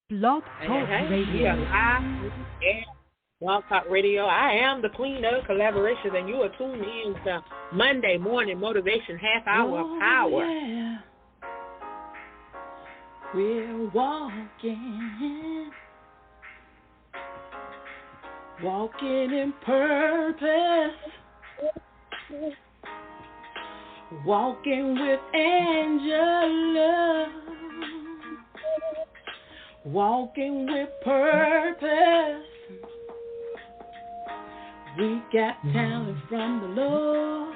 Blog Talk Radio. We are live and Blog Talk Radio. I am the queen of collaborations, and you are tuned in to Monday Morning Motivation Half Hour of Power. Yeah. We're walking in purpose, walking with Angela, walking with purpose. We got talent from the Lord,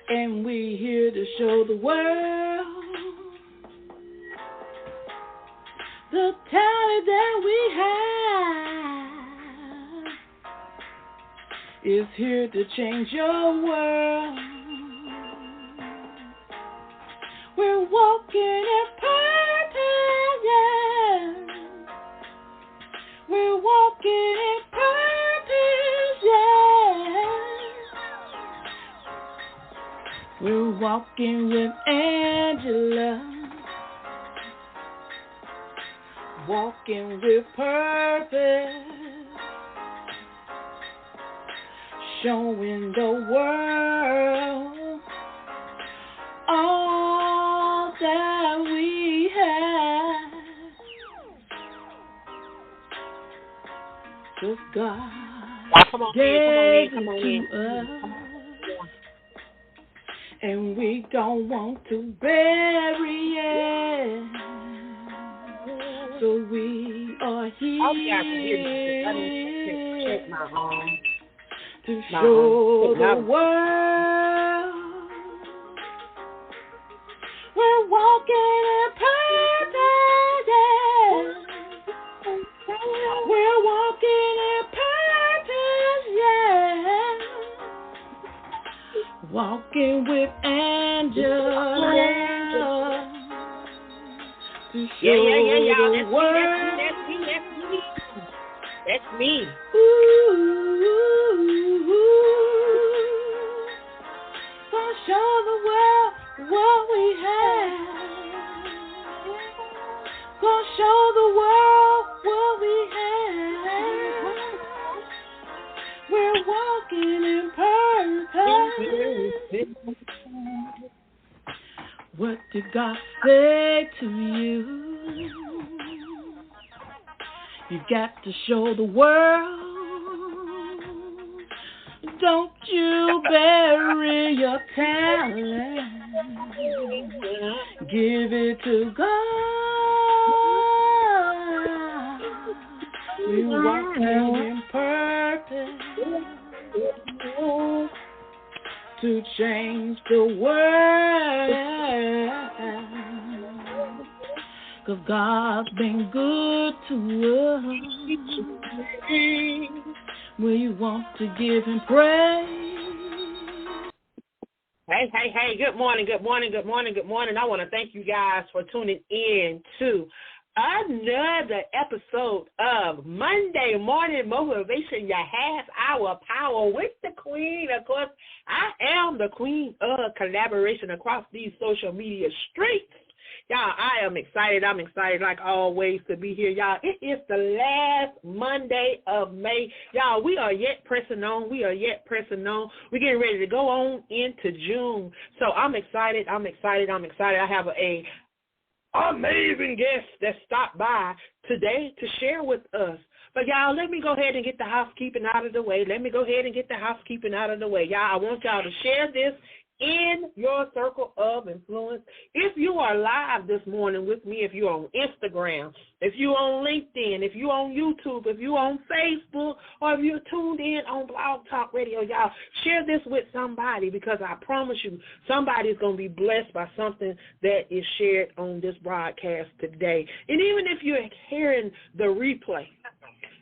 and we're here to show the world the talent that we have is here to change your world. We're walking in purpose, yeah. We're walking in purpose, yeah. We're walking with Angela, walking with purpose, showing the world all that we have. 'Cause God gave it to us, and we don't want to bury it. So we are here to show the world we're walking in purpose, yeah. We're walking in purpose, yeah. Walking with Angela. Yeah. That's me. Ooh. Gonna show the world what we have. Gonna show the world what we have. We're walking in purpose. What did God say to you? You got to show the world. Don't you bury your talent. Give it to God. We're walking in purpose to change the world. 'Cause God's been good to us. We want to give Him praise. Hey, good morning. I want to thank you guys for tuning in to another episode of Monday Morning Motivation, your half hour power with the queen. Of course, I am the queen of collaboration across these social media streets. Y'all, I am excited. I'm excited like always to be here. Y'all, it is the last Monday of May. Y'all, we are yet pressing on. We're getting ready to go on into June. So I'm excited. I have a amazing guest that stopped by today to share with us. But, y'all, let me go ahead and get the housekeeping out of the way. Y'all, I want y'all to share this in your circle of influence. If you are live this morning with me, if you're on Instagram, if you're on LinkedIn, if you're on YouTube, if you're on Facebook, or if you're tuned in on Blog Talk Radio, y'all, share this with somebody, because I promise you somebody's going to be blessed by something that is shared on this broadcast today. And even if you're hearing the replay,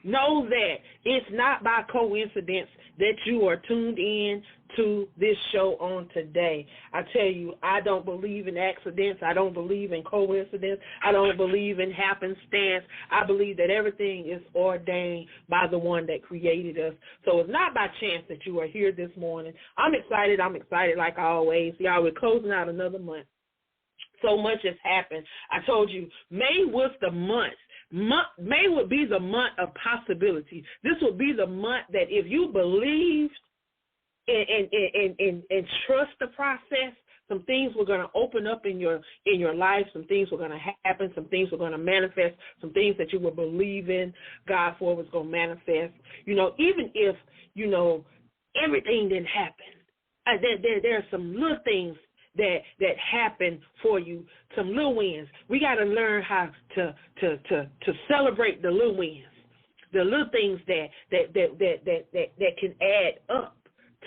know that it's not by coincidence that you are tuned in to this show on today. I tell you, I don't believe in accidents. I don't believe in coincidence. I don't believe in happenstance. I believe that everything is ordained by the one that created us. So it's not by chance that you are here this morning. I'm excited like always. Y'all, we're closing out another month. So much has happened. I told you, May was the month. May would be the month of possibility. This would be the month that if you believe and trust the process, some things were going to open up in your life. Some things were going to happen. Some things were going to manifest. Some things that you were believing God for was going to manifest. Even if, everything didn't happen. There are some little things that happen for you, some little wins. We got to learn how to celebrate the little wins, the little things that can add up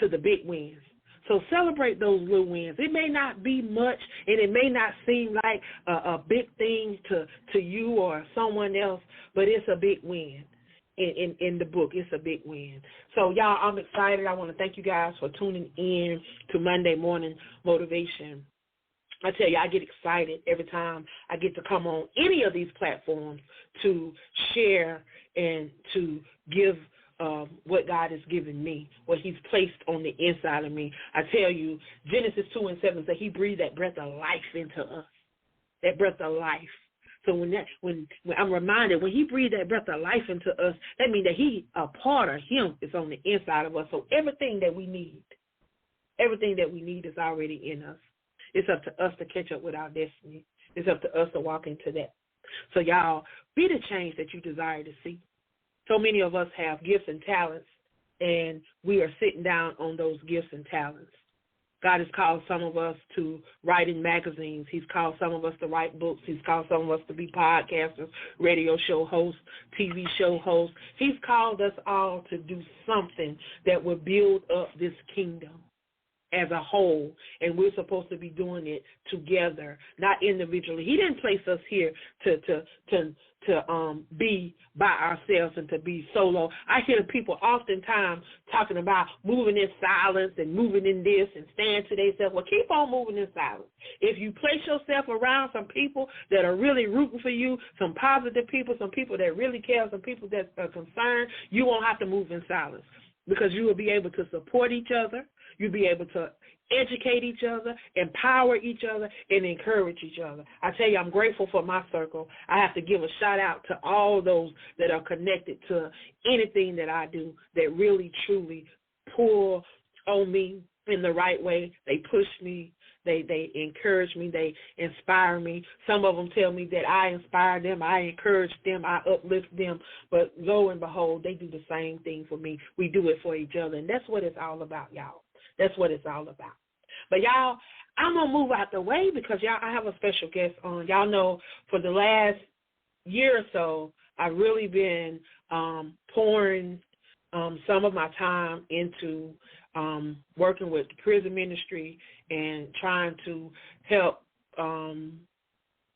to the big wins. So celebrate those little wins. It may not be much, and it may not seem like a big thing to you or someone else, but it's a big win. In the book, it's a big win. So, y'all, I'm excited. I want to thank you guys for tuning in to Monday Morning Motivation. I tell you, I get excited every time I get to come on any of these platforms to share and to give what God has given me, what he's placed on the inside of me. I tell you, Genesis 2:7 says he breathed that breath of life into us, that breath of life. So when I'm reminded, when he breathed that breath of life into us, that means that a part of him is on the inside of us. So everything that we need is already in us. It's up to us to catch up with our destiny. It's up to us to walk into that. So y'all, be the change that you desire to see. So many of us have gifts and talents, and we are sitting down on those gifts and talents. God has called some of us to write in magazines. He's called some of us to write books. He's called some of us to be podcasters, radio show hosts, TV show hosts. He's called us all to do something that will build up this kingdom as a whole, and we're supposed to be doing it together, not individually. He didn't place us here to be by ourselves and to be solo. I hear people oftentimes talking about moving in silence and moving in this and staying to themselves. Well, keep on moving in silence. If you place yourself around some people that are really rooting for you, some positive people, some people that really care, some people that are concerned, you won't have to move in silence because you will be able to support each other. You'll be able to educate each other, empower each other, and encourage each other. I tell you, I'm grateful for my circle. I have to give a shout-out to all those that are connected to anything that I do that really, truly pull on me in the right way. They push me. They encourage me. They inspire me. Some of them tell me that I inspire them, I encourage them, I uplift them. But lo and behold, they do the same thing for me. We do it for each other, and that's what it's all about, y'all. That's what it's all about. But, y'all, I'm going to move out the way because, y'all, I have a special guest on. Y'all know for the last year or so, I've really been pouring some of my time into working with the prison ministry and trying to help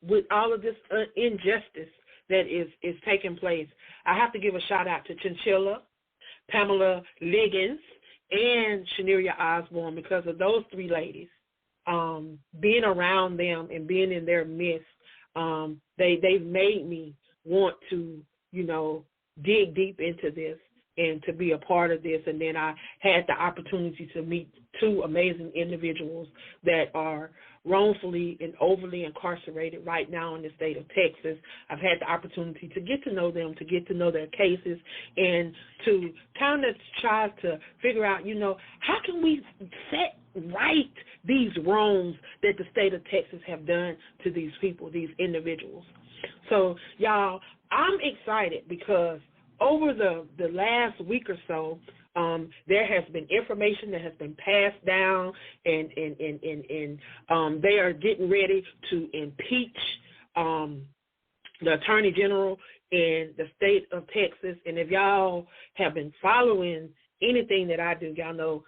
with all of this injustice that is taking place. I have to give a shout-out to Chinchilla, Pamela Liggins, and Shaneria Osborne, because of those three ladies, being around them and being in their midst, they've made me want to, dig deep into this and to be a part of this. And then I had the opportunity to meet two amazing individuals that are wrongfully and overly incarcerated right now in the state of Texas. I've had the opportunity to get to know them, to get to know their cases, and to kind of try to figure out, how can we set right these wrongs that the state of Texas have done to these people, these individuals. So, y'all, I'm excited because over the last week or so, there has been information that has been passed down, and they are getting ready to impeach the Attorney General in the state of Texas. And if y'all have been following anything that I do, y'all know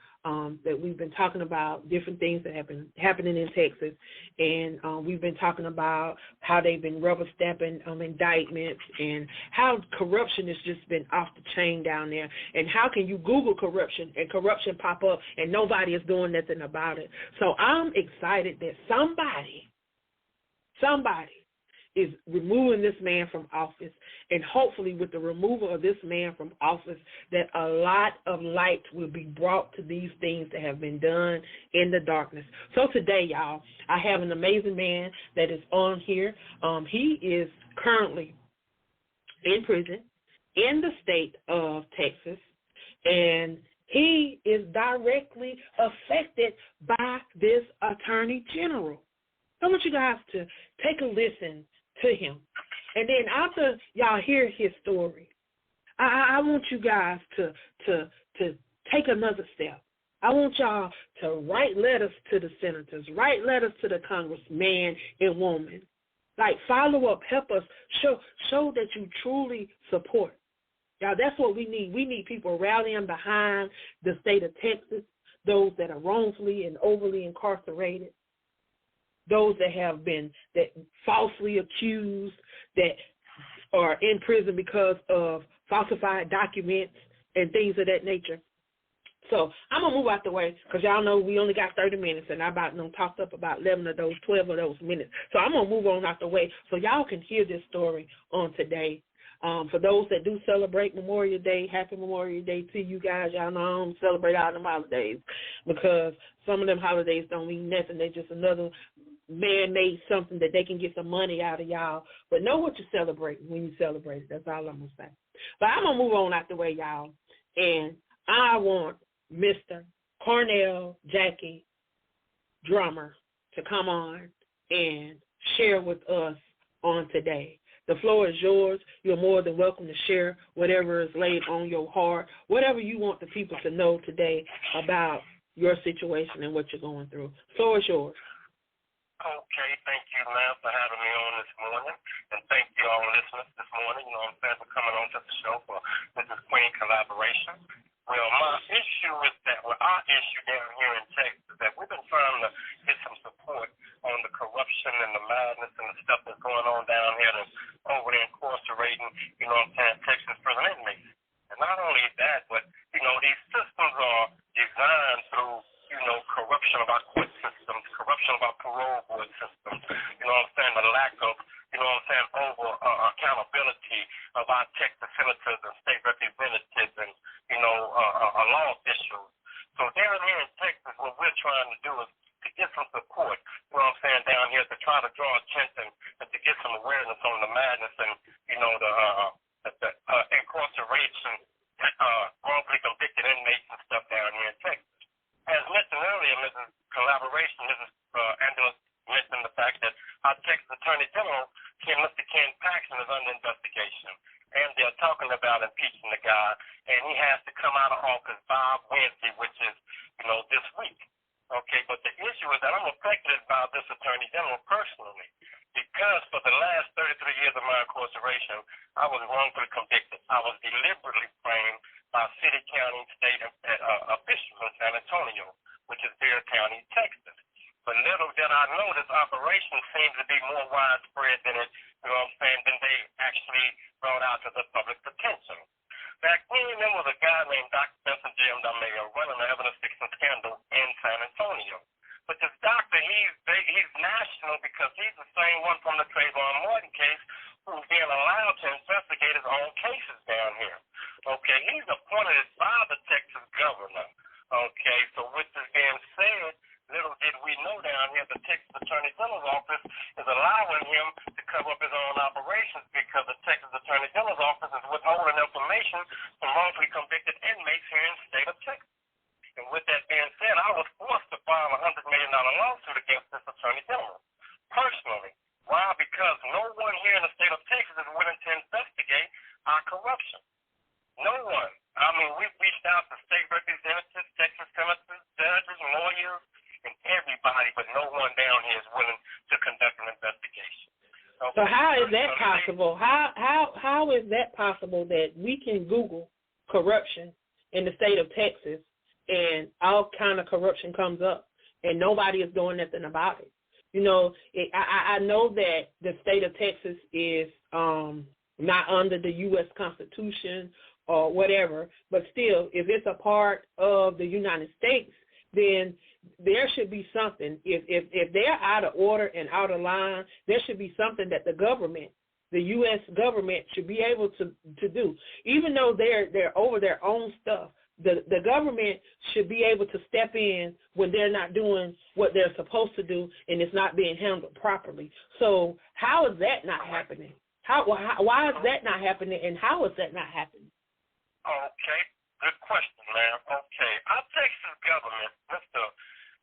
that we've been talking about different things that have been happening in Texas, and we've been talking about how they've been rubber stamping indictments and how corruption has just been off the chain down there, and how can you Google corruption and corruption pop up and nobody is doing nothing about it. So I'm excited that somebody is removing this man from office, and hopefully with the removal of this man from office, that a lot of light will be brought to these things that have been done in the darkness. So today, y'all, I have an amazing man that is on here. He is currently in prison in the state of Texas, and he is directly affected by this attorney general. I want you guys to take a listen to him. And then after y'all hear his story, I want you guys to take another step. I want y'all to write letters to the senators, write letters to the congressman and woman. Like, follow up, help us, show that you truly support. Y'all, that's what we need. We need people rallying behind the state of Texas, those that are wrongfully and overly incarcerated, those that have been falsely accused, that are in prison because of falsified documents and things of that nature. So I'm going to move out the way because y'all know we only got 30 minutes, and I talked up about 11 of those, 12 of those minutes. So I'm going to move on out the way so y'all can hear this story on today. For those that do celebrate Memorial Day, happy Memorial Day to you guys. Y'all know I don't celebrate all them holidays because some of them holidays don't mean nothing. They're just another man-made something that they can get some money out of y'all. But know what you celebrate when you celebrate it. That's all I'm going to say. But I'm going to move on out the way, y'all. And I want Mr. Cornell Jackie Drummer to come on and share with us on today. The floor is yours. You're more than welcome to share whatever is laid on your heart, whatever you want the people to know today about your situation and what you're going through. The floor is yours. Okay, thank you, ma'am, for having me on this morning, and thank you all listeners this morning. You know what I'm saying, for coming on to the show for this is Queen Collaboration. Well, my issue is that, our issue down here in Texas is that we've been trying to get some support on the corruption and the madness and the stuff that's going on down here that's over there incarcerating, you know what I'm saying, Texas prison inmates. And not only that, but, you know, these systems are designed through, you know, corruption of our court systems, corruption of our parole board systems, you know what I'm saying, the lack of, you know what I'm saying, over accountability of our Texas senators and state representatives and, you know, law officials. So down here in Texas, what we're trying to do is to get some support, you know what I'm saying, down here to try to draw attention and to get some awareness on the madness and, you know, the incarceration, wrongfully convicted inmates and stuff down here in Texas. As mentioned earlier, Mrs. Angela mentioned the fact that our Texas Attorney General, Mr. Ken Paxton, is under investigation. And they're talking about impeaching the guy, and he has to come out of office by Wednesday, which is, you know, this week. Okay, but the issue is that I'm affected by this Attorney General personally because for the last 33 years of my incarceration, I was wrongfully convicted. I was deliberately framed by city, county, state officials in San Antonio, which is Bear County, Texas. But little did I know this operation seems to be more widespread than it, you know what I'm saying, than they actually brought out to the public's attention. Back then, there was a guy named Dr. Benson J.M. Mayor running the evidence-fixing scandal in San Antonio. But this doctor, he's national because he's the same one from the Trayvon Martin case who's being allowed to investigate his own cases down here. Okay, he's appointed by the Texas governor. Okay, so with this being said, little did we know down here the Texas Attorney General's office is allowing him to cover up his own operations because the Texas Attorney General's office is withholding information from wrongfully convicted inmates here in the state of Texas. And with that being said, I was forced to file a $100 million lawsuit against this Attorney General, personally. Why? Because no one here in the state of Texas is willing to investigate our corruption. No one. I mean, we've reached out to state representatives, Texas senators, judges, lawyers, and everybody, but no one down here is willing to conduct an investigation. Okay. So how is that possible? How is that possible that we can Google corruption in the state of Texas and all kind of corruption comes up and nobody is doing nothing about it? You know, I know that the state of Texas is not under the U.S. Constitution or whatever, but still, if it's a part of the United States, then there should be something. If they're out of order and out of line, there should be something that the government, the U.S. government, should be able to do. Even though they're over their own stuff, the government should be able to step in when they're not doing what they're supposed to do and it's not being handled properly. So how is that not happening? Why is that not happening, and how is that not happening? Okay, good question, ma'am. Okay, our Texas government,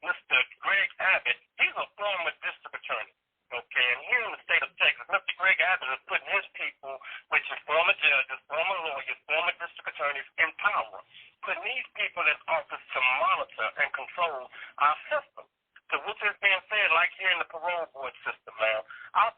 Mr. Greg Abbott, he's a former district attorney. Okay, and here in the state of Texas, Mr. Greg Abbott is putting his people, which is former judges, former lawyers, former district attorneys, in power, putting these people in office to monitor and control our system. So which is being said, like here in the parole board system now, our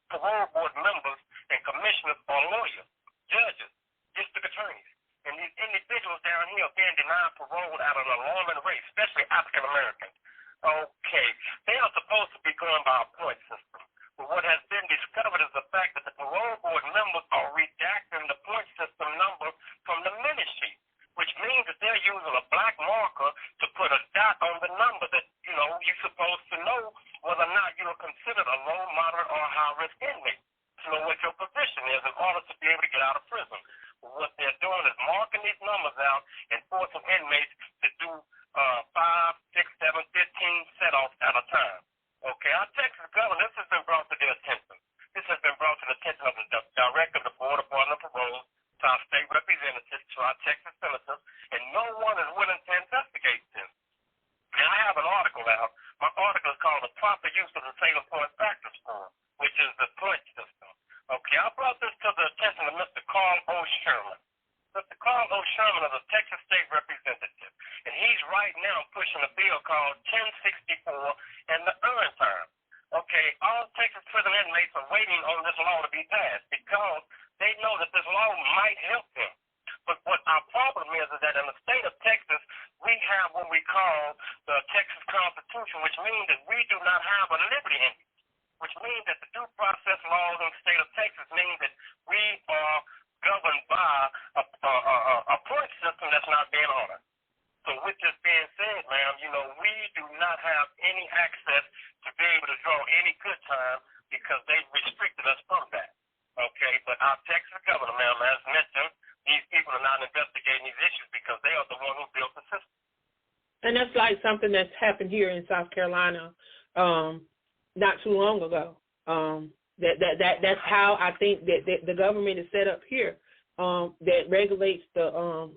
parole board members and commissioners are lawyers, judges, district attorneys. And these individuals down here are being denied parole at an alarming rate, especially African Americans. Okay, they are supposed to be going by a point system. But what has been discovered is the fact that the parole board members are redacting the point system number from the minute sheet, which means that they're using a black marker to put a dot on the number that, you're supposed to know whether or not you are considered a low, moderate, or high-risk inmate, to know what your position is in order to be able to get out of prison. What they're doing is marking these numbers out and forcing inmates to do 5, 6, 7, 15 set-offs at a time. Okay, our Texas governor, this has been brought to their attention. This has been brought to the attention of the director of the Board of Parole, to our state representatives, to our Texas senators, and no one is willing to investigate this. And I have an article out. My article is called The Proper Use of the Salem Point Factor Score, which is the point system. Okay, I brought this to the attention of Mr. Carl O. Sherman. Mr. Carl O. Sherman is a Texas state representative, and he's right now pushing a bill called 1064 and the earn time. Okay, all Texas prison inmates are waiting on this law to be passed because they know that this law might help them. But what our problem is that in the state of Texas, we have what we call the Texas Constitution, which means that we do not have a liberty interest, which means that the due process laws in the state of Texas mean that we are governed by a point system that's not being honored. So with this being said, ma'am, we do not have any access to be able to draw any good time because they've restricted us from that. Okay, but our Texas governor, ma'am, as mentioned, these people are not investigating these issues because they are the one who built the system. And that's like something that's happened here in South Carolina not too long ago. That's how I think that the government is set up here, that regulates the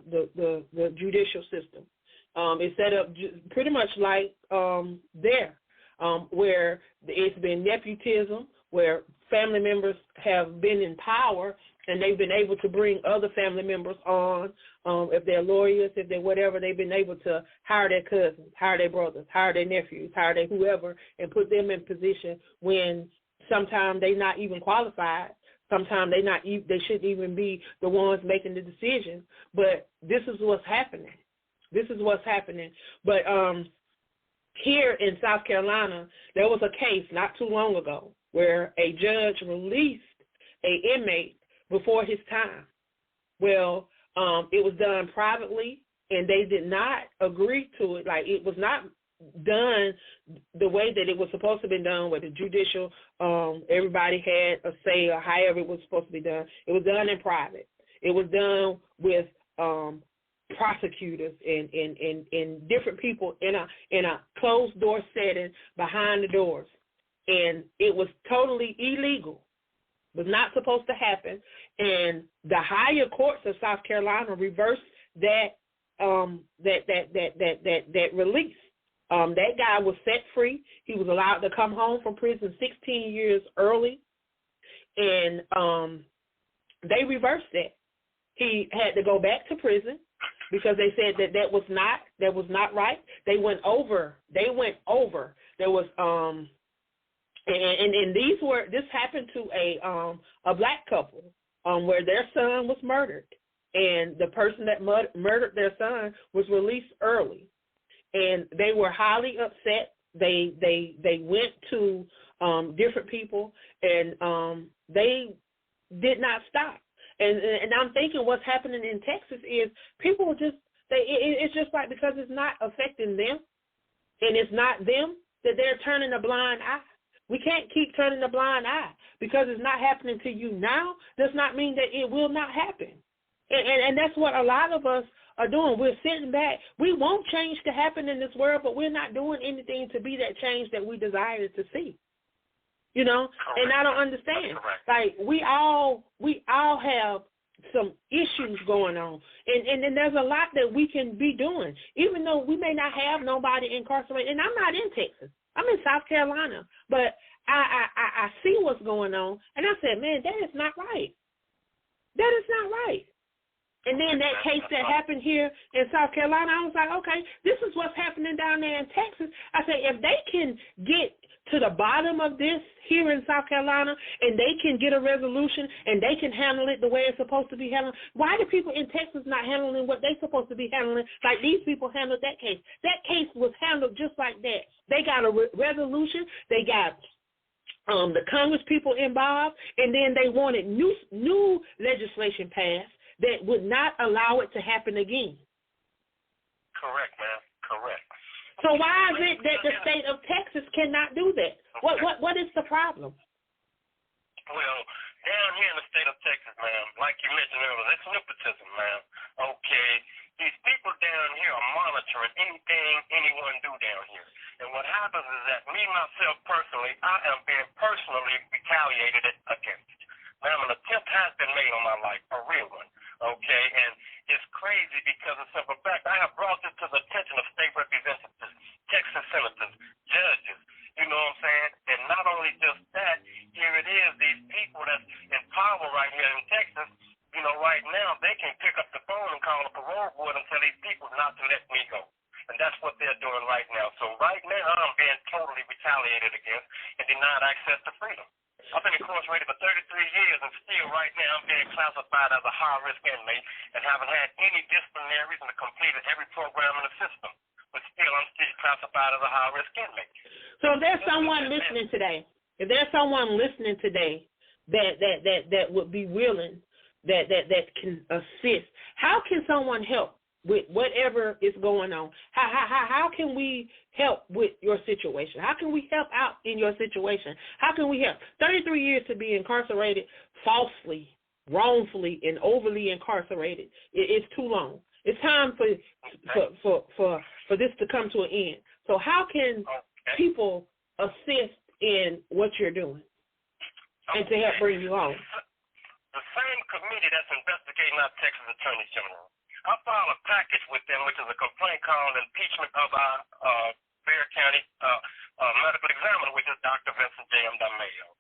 judicial system. It's set up pretty much like there, where it's been nepotism, where family members have been in power and they've been able to bring other family members on. If they're lawyers, if they're whatever, they've been able to hire their cousins, hire their brothers, hire their nephews, hire their whoever, and put them in position when sometimes they're not even qualified. Sometimes they shouldn't even be the ones making the decision. But this is what's happening. This is what's happening. But here in South Carolina, there was a case not too long ago where a judge released an inmate before his time. Well, it was done privately, and they did not agree to it. Like, it was not done the way that it was supposed to be done, where the judicial, everybody had a say, or however it was supposed to be done. It was done in private. It was done with prosecutors and different people in a closed door setting behind the doors, and it was totally illegal. Was not supposed to happen, and the higher courts of South Carolina reversed that release. That guy was set free. He was allowed to come home from prison 16 years early, and they reversed that. He had to go back to prison because they said that was not right. They went over. There was and this happened to a black couple where their son was murdered, and the person that murdered their son was released early, and they were highly upset. They went to different people, and they did not stop. And I'm thinking what's happening in Texas is people It's just like because it's not affecting them and it's not them that they're turning a blind eye. We can't keep turning a blind eye because it's not happening to you now does not mean that it will not happen. And that's what a lot of us are doing. We're sitting back. We want change to happen in this world, but we're not doing anything to be that change that we desire to see. You know? Correct. And I don't understand. Like we all have some issues going on. And then there's a lot that we can be doing. Even though we may not have nobody incarcerated. And I'm not in Texas. I'm in South Carolina. But I see what's going on. And I said, man, that is not right. That is not right. And then that case that happened here in South Carolina, I was like, okay, this is what's happening down there in Texas. I said, if they can get to the bottom of this here in South Carolina and they can get a resolution and they can handle it the way it's supposed to be handled, why do people in Texas not handling what they're supposed to be handling like these people handled that case? That case was handled just like that. They got a resolution. They got the Congress people involved, and then they wanted new legislation passed that would not allow it to happen again. Correct, man. Correct. So why is it that the state of Texas cannot do that? What is the problem? Well, down here in the state of Texas, ma'am, like you mentioned earlier, it's nepotism, ma'am. Okay, these people down here are monitoring anything anyone do down here. And what happens is that me, myself, personally, I am being personally retaliated against. Ma'am, an attempt has been made on my life, a real one. Okay, and it's crazy because of simple fact. I have brought this to the attention of state representatives, Texas senators, judges, you know what I'm saying? And not only just that, here it is, these people that's in power right here in Texas, you know, right now, they can pick up the phone and call the parole board and tell these people not to let me go. And that's what they're doing right now. So right now, I'm being totally retaliated against and denied access to freedom. I've been incarcerated for 33 years, and still right now I'm being classified as a high-risk inmate and haven't had any disciplinaries and completed every program in the system. But still, I'm still classified as a high-risk inmate. So if there's someone listening today, that would be willing, that can assist, how can someone help with whatever is going on? How can we help with your situation? How can we help out in your situation? How can we help? 33 years to be incarcerated falsely, wrongfully, and overly incarcerated. It's too long. It's time for this to come to an end. So how can people assist in what you're doing and to help bring you home? The same committee that's investigating our Texas Attorney General, I filed a package with them, which is a complaint called impeachment of our Bexar County medical examiner, which is Dr. Vincent J. M. DeMayo.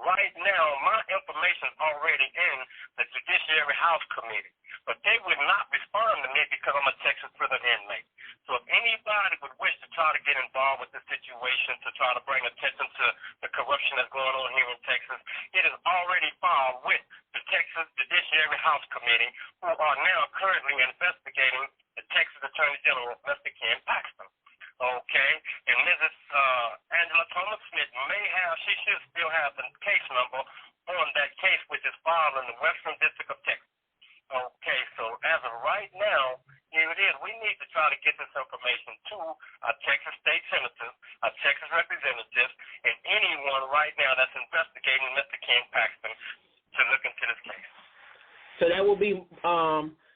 Right now, my information is already in the Judiciary House Committee, but they would not respond to me because I'm a Texas prison inmate. So if anybody would wish to try to get involved with the situation, to try to bring attention to the corruption that's going on here in Texas, it is already filed with the Texas Judiciary House Committee, who are now currently investigating the Texas Attorney General, Mr. Ken Paxton. Okay, and Mrs. Angela Thomas Smith she should still have the case number on that case, which is filed in the Western District of Texas. Okay, so as of right now, here it is. We need to try to get this information to our Texas state senators, our Texas representatives, and anyone right now that's investigating Mr. Ken Paxton to look into this case. So that will be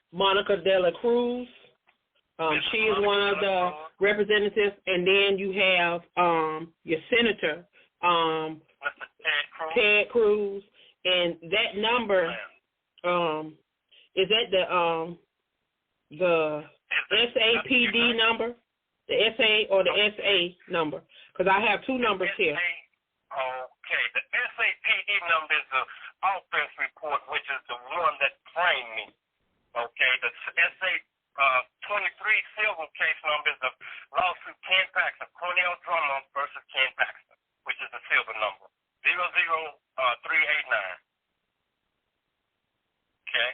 Monica De La Cruz. She is one of the representatives, and then you have your senator, Ted Cruz, and that number is that the SAPD number, the SA or the SA number? Because I have two numbers here. Okay, the SAPD number is the offense report, which is the one that framed me. Okay, the SA 23 civil case number is the lawsuit Ken Paxton, Cornell Drummond versus Ken Paxton, which is the silver number, 00389. Okay,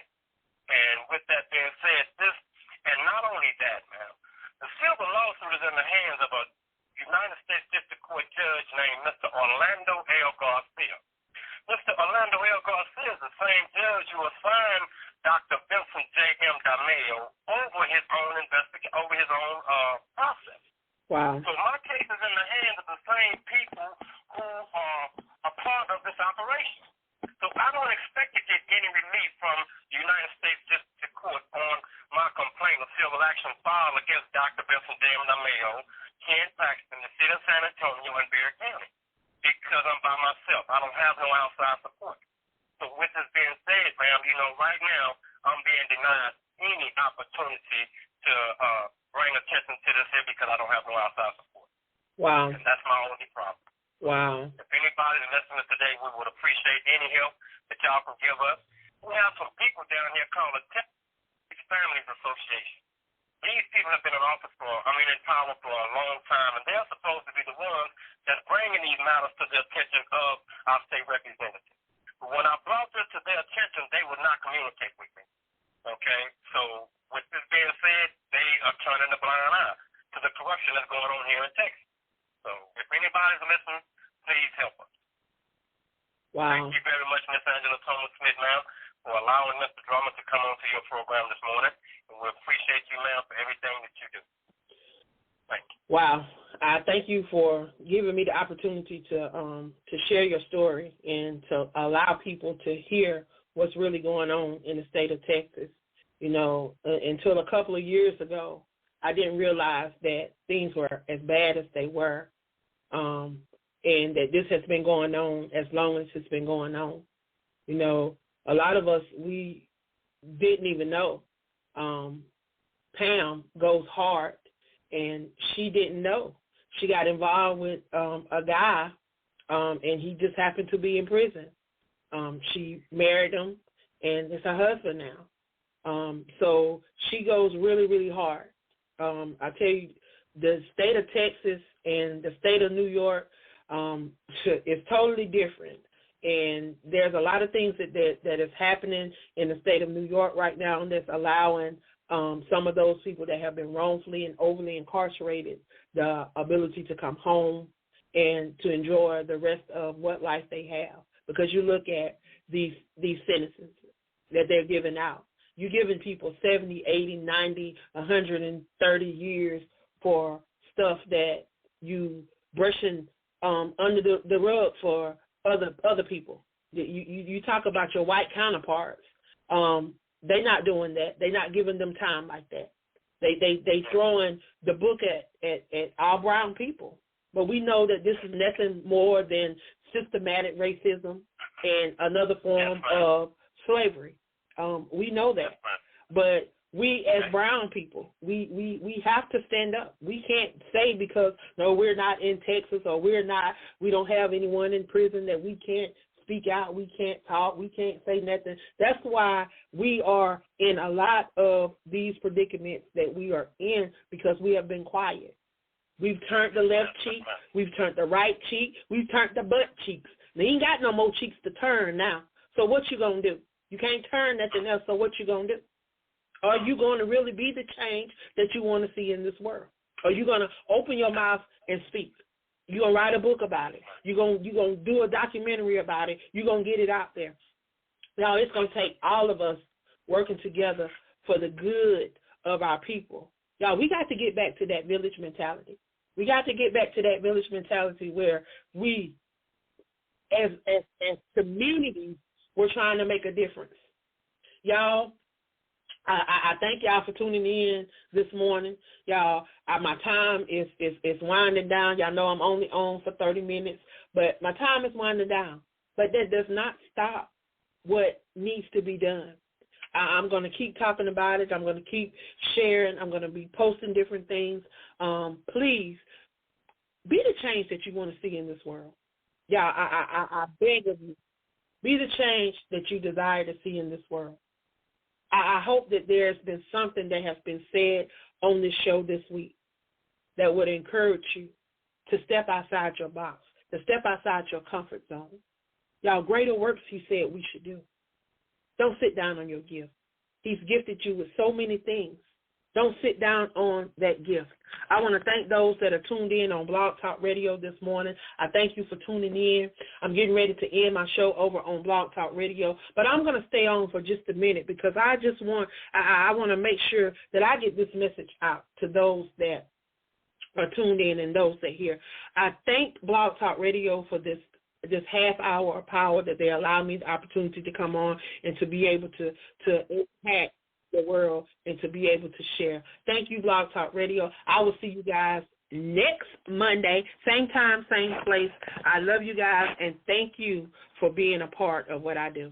and with that being said, and not only that, ma'am, the silver lawsuit is in the hands of a United States District Court judge named Mr. Orlando L. Garcia. Mr. Orlando L. Garcia is the same judge who assigned Dr. Vincent J. M. DeMayo over his own over his own process. Wow. So my case is in the hands of the same people who are a part of this operation. So I don't expect to get any relief from the United States District Court on my complaint of civil action filed against Dr. Benson James Mayo, Ken Paxton, the city of San Antonio, and Bexar County, because I'm by myself. I don't have no outside support. So with this being said, ma'am, right now I'm being denied any opportunity to bring attention to this here because I don't have no outside support. Wow. And that's my only problem. Wow. If anybody's listening today, we would appreciate any help that y'all can give us. We have some people down here called the Texas Families Association. These people have been in power for a long time, and they're supposed to be the ones that's bringing these matters to the attention of our state representatives. But when I brought this to their attention, they would not communicate with me. Okay? So with this being said, they are turning a blind eye to the corruption that's going on here in Texas. So if anybody's listening, please help us. Wow. Thank you very much, Miss Angela Thomas-Smith, ma'am, for allowing Mr. Drummond to come onto your program this morning. And we appreciate you, ma'am, for everything that you do. Thank you. Wow. I thank you for giving me the opportunity to share your story and to allow people to hear what's really going on in the state of Texas. Until a couple of years ago, I didn't realize that things were as bad as they were, and that this has been going on as long as it's been going on. A lot of us, we didn't even know. Pam goes hard, and she didn't know. She got involved with a guy, and he just happened to be in prison. She married him, and it's her husband now. So she goes really, really hard. I tell you, the state of Texas and the state of New York is totally different. And there's a lot of things that is happening in the state of New York right now that's allowing some of those people that have been wrongfully and overly incarcerated the ability to come home and to enjoy the rest of what life they have. Because you look at these sentences that they're giving out. You're giving people 70, 80, 90, 130 years for stuff that you brushing under the rug for other people. You talk about your white counterparts. They're not doing that. They're not giving them time like that. They throwing the book at all brown people. But we know that this is nothing more than systematic racism and another form of slavery. We know that. But we as brown people, we have to stand up. We can't say because, no, we're not in Texas or we don't have anyone in prison that we can't speak out, we can't talk, we can't say nothing. That's why we are in a lot of these predicaments that we are in, because we have been quiet. We've turned the left cheek, we've turned the right cheek, we've turned the butt cheeks. They ain't got no more cheeks to turn now. So what you gonna do? You can't turn nothing else, so what you gonna do? Are you going to really be the change that you want to see in this world? Are you going to open your mouth and speak? You're going to write a book about it. You're going to do a documentary about it. You're going to get it out there. Now, it's going to take all of us working together for the good of our people. Y'all, we got to get back to that village mentality. We got to get back to that village mentality where we, as communities, we're trying to make a difference. Y'all, I thank y'all for tuning in this morning. Y'all, my time is winding down. Y'all know I'm only on for 30 minutes, but my time is winding down. But that does not stop what needs to be done. I'm going to keep talking about it. I'm going to keep sharing. I'm going to be posting different things. Please be the change that you want to see in this world. Y'all, I beg of you, be the change that you desire to see in this world. I hope that there's been something that has been said on this show this week that would encourage you to step outside your box, to step outside your comfort zone. Y'all, greater works, he said, we should do. Don't sit down on your gift. He's gifted you with so many things. Don't sit down on that gift. I want to thank those that are tuned in on Blog Talk Radio this morning. I thank you for tuning in. I'm getting ready to end my show over on Blog Talk Radio, but I'm going to stay on for just a minute because I want to make sure that I get this message out to those that are tuned in and those that hear. I thank Blog Talk Radio for this half hour of power that they allow me the opportunity to come on and to be able to impact the world and to be able to share. Thank you, Blog Talk Radio. I will see you guys next Monday, same time, same place. I love you guys, and thank you for being a part of what I do.